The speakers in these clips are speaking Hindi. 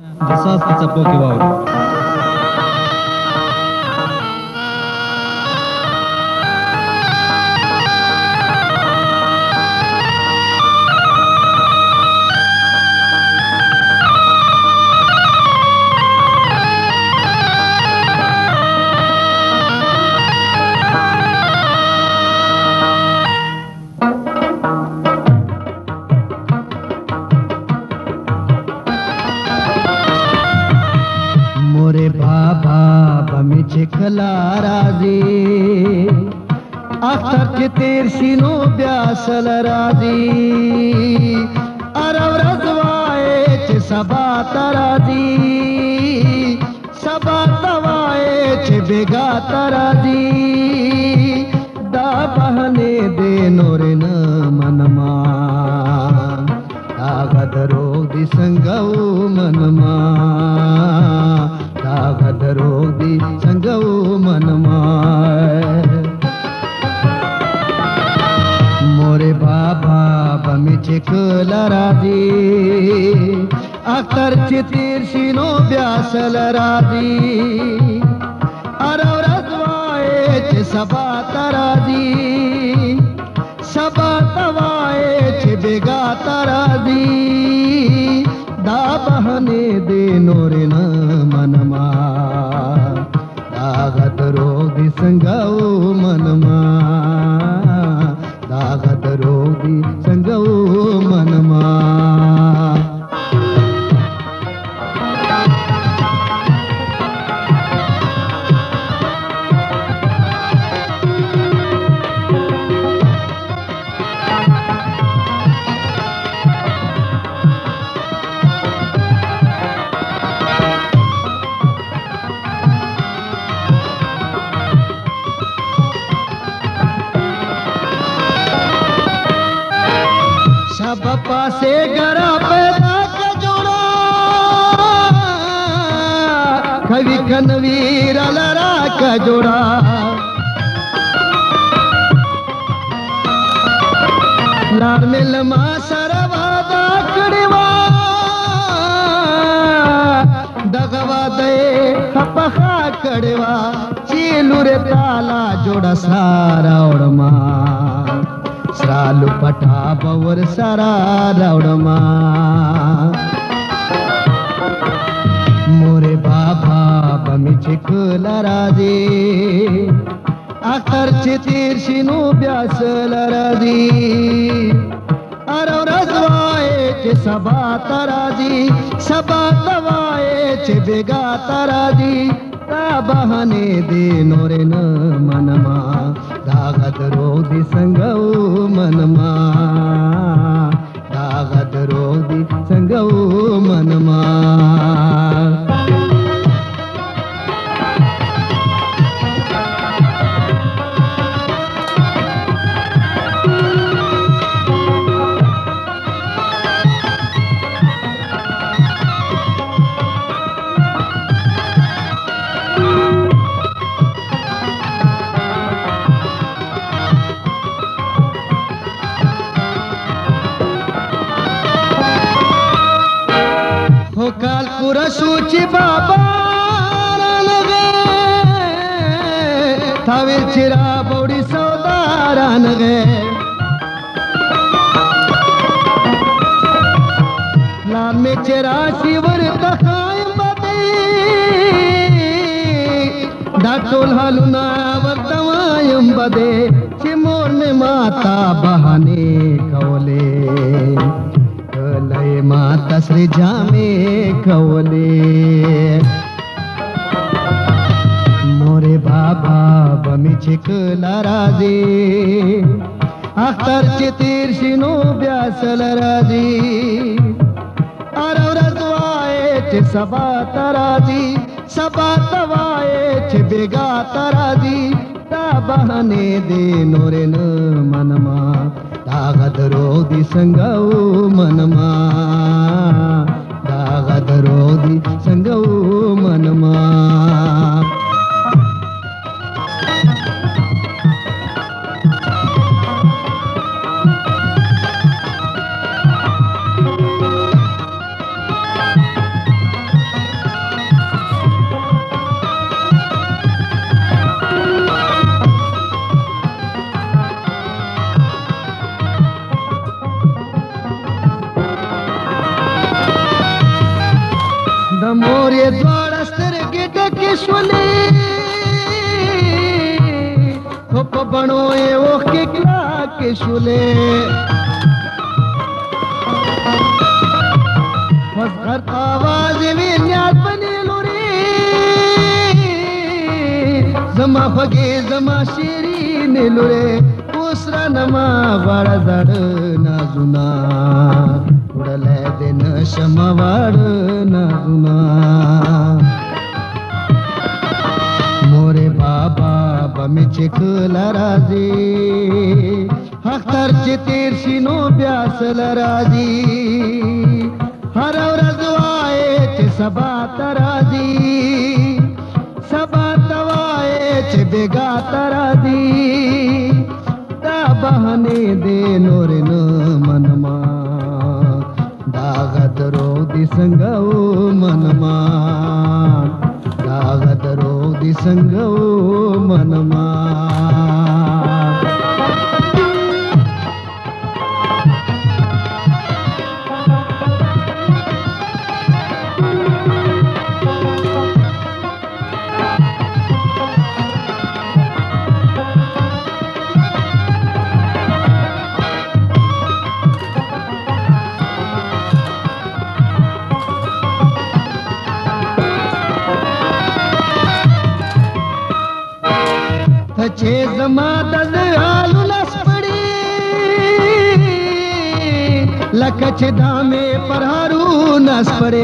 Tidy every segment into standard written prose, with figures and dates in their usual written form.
जसाच तिचा पोके वावर. मोरे बाबा बमी चिखला राजी अख्तर के तेरशीनो ब्यासल राजी अरव रजवाए चे सबा तराजी सबा तवाए चे बेगा तराजी दा बहने दे नोरे न मनमा तागदरो दिसंगऊ मनमा तागदरो दिसंगऊ मनमा मोरे बाबा बमी चिखला राजी अख्तर चितीर शिनो ब्यासल राजी अरव रजवाए चे सबा तराजी सबा तवाए चे बेगा तराजी दा बहने दे नोरे न मनमा दागत रोगी संगऊ मनमा दागत रोगी संगऊ मनमा सब पासे गरा पैदा का जोड़ा कवि कनवीर लरा का जोड़ा लाल मिलमा सरवादा कड़वा दगवा दे खपखा कड़वा चीलुरे ताला जोड़ा सारा उड़मा स्रालू पटा बवर सारा रावड़मा मोरे बाबा बमी चिखला राजी अख्तर चितीर शिनो ब्यासल राजी अरव रजवाए चे सबा तराजी सबा तवाए चे बेगा तराजी ता बहने दे नोरे न मनमा दागत रोदी संगऊ मनमा दागत रोदी संगऊ मनमा हो कालपुर सूची बाबा गे थावीर चिरा बौड़ी सौदारान गे लाल में चिरा शिवर तखायम बदे डाटोल हलुना वर्तवायम बदे चिमोर में माता बहाने कौले लय माता श्री जामे कवले मोरे बाबा बमी चिखला राजी अख्तर चितीर शिनो ब्यासल राजी अरव रजवाए चे सबा तराजी सबा तवाए चे बेगा तराजी ता बहने दे नोरे न मनमा दागत रोदी संगऊ मनमा दागत रोदी संगऊ मनमा मोरे द्वारस्तर गिट किशवले खोप बनोए ओ किकला किशवले मस्कर आवाज विन्यात बनेलो रे जमा फगे जमा शेरी नेलो रे उसरा नमा वाड झाड नाजुना उडले देन शमवाड नाजुना मोरे बाबा बमे चिखला राजे हख्तर चितीर्षिनो ब्यासल राजी हरव रजवाए चे सबा तराजी सबा तवाए चे बेगा तराजी दा बहने दे नोरेन मनमा दागत रोग दिसंगओ मनमा दागत रोग दिसंगओ मनमा छे जमात आलू लसपड़ी लखच दामे परहारू नस पड़े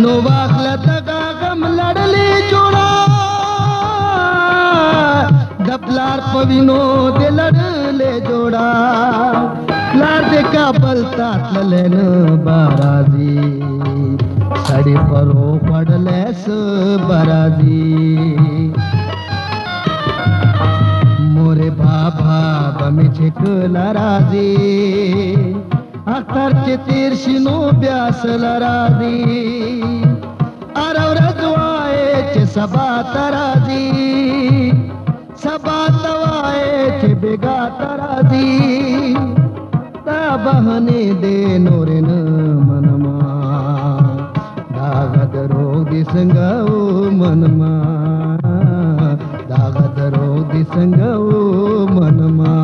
नोवाखला तगा गम लड़ले जोड़ा दपलार पविनो दे लड़ले जोड़ा लार दे का बलता लेन बाराजी सड़ी परो पड़लेस बराजी मोरे बाबा बमे छिकला राजी अख्तर चितीर्षिनो ब्यासल राजी अरव रजवाए चे सबा तराजी सबा तवाए चे बेगा तराजी ता बहने दे नोरेन मनमा दागत रोग दिसंगओ मनमा दागत रोग दिसंगओ मनमा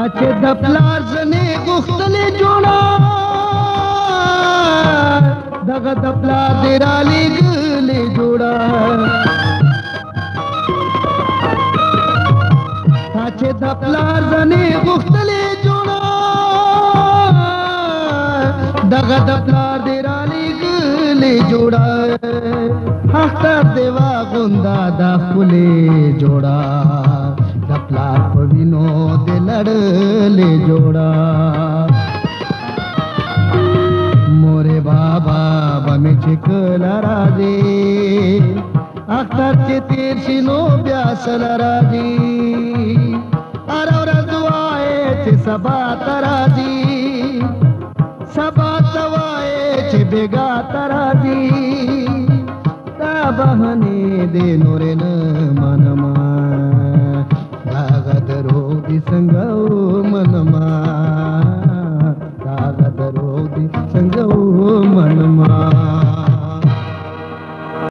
अच्छे दपलार जने गुख्तले जोड़ा दग दपला देराली गले जोड़ा अच्छे दपलार जने गुख्तले जोड़ा दग दपला देराली गले जोड़ा हख्तर देवा गुंदा दाखुले जोड़ा दपलार पविनो दे लड़ले जोड़ा मोरे बाबा बमे छिकला राजी अख्तर चितीर्षिनो ब्यासल राजी अरव रजवाए चे सबा तराजी सबा तवाए चे बेगा तराजी ता बहने दे नोरेन मनमा दागत रोग दिसंगओ मनमा